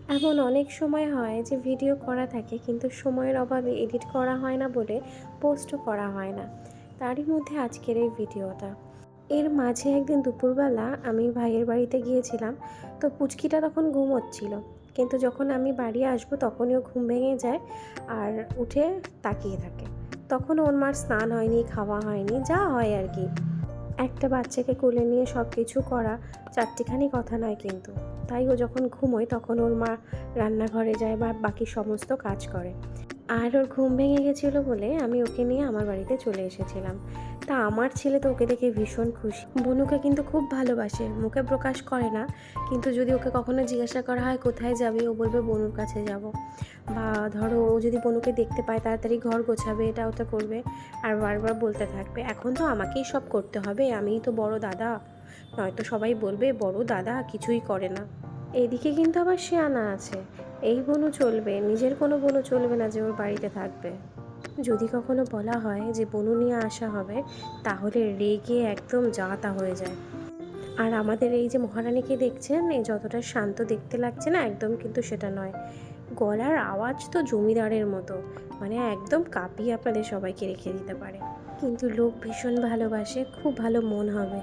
এমন অনেক সময় হয় যে ভিডিও করা থাকে কিন্তু সময়ের অভাবে এডিট করা হয় না বলে পোস্টও করা হয় না। তারই মধ্যে আজকের এই ভিডিওটা। এর মাঝে একদিন দুপুরবেলা আমি ভাইয়ের বাড়িতে গিয়েছিলাম। তো পুচকিটা তখন ঘুমোচ্ছিল, কিন্তু যখন আমি বাড়ি আসবো তখনই ও ঘুম ভেঙে যায় আর উঠে তাকিয়ে থাকে। তখন ওর মার স্নান হয়নি, খাওয়া হয়নি, যা হয় আর কি। একটা বাচ্চাকে কোলে নিয়ে সব কিছু করা চারটিখানি কথা নয় কিন্তু। তাই ও যখন ঘুমোয় তখন ওর মা রান্নাঘরে যায় বা বাকি সমস্ত কাজ করে। আর ওর ঘুম ভেঙে গেছিলো বলে আমি ওকে নিয়ে আমার বাড়িতে চলে এসেছিলাম। তা আমার ছেলে তো ওকে দেখে ভীষণ খুশি। বনুকে কিন্তু খুব ভালোবাসে, মুখে প্রকাশ করে না, কিন্তু যদি ওকে কখনো জিজ্ঞাসা করা হয় কোথায় যাবে, ও বলবে বনুর কাছে যাব। বা ধরো ও যদি বনুকে দেখতে পায় তাড়াতাড়ি ঘর গোছাবে, এটা ওটা করবে। আর বারবার বলতে থাকবে এখন তো আমাকেই সব করতে হবে, আমিই তো বড় দাদা, নয়তো সবাই বলবে বড় দাদা কিছুই করে না। এদিকে কিন্তু আবার শিয়ানা আছে, এই বনু চলবে, নিজের কোনো বনু চলবে না যে ওর বাড়িতে থাকবে। যদি কখনো বলা হয় যে বনু নিয়ে আসা হবে, তাহলে রেগে একদম যা তা হয়ে যায়। আর আমাদের এই যে মহারানীকে দেখছেন, এই যতটা শান্ত দেখতে লাগছে না, একদম কিন্তু সেটা নয়। গলার আওয়াজ তো জমিদারের মতো, মানে একদম কাঁপিয়ে আপনাদের সবাইকে রেখে দিতে পারে। কিন্তু লোক ভীষণ ভালোবাসে, খুব ভালো মন হবে।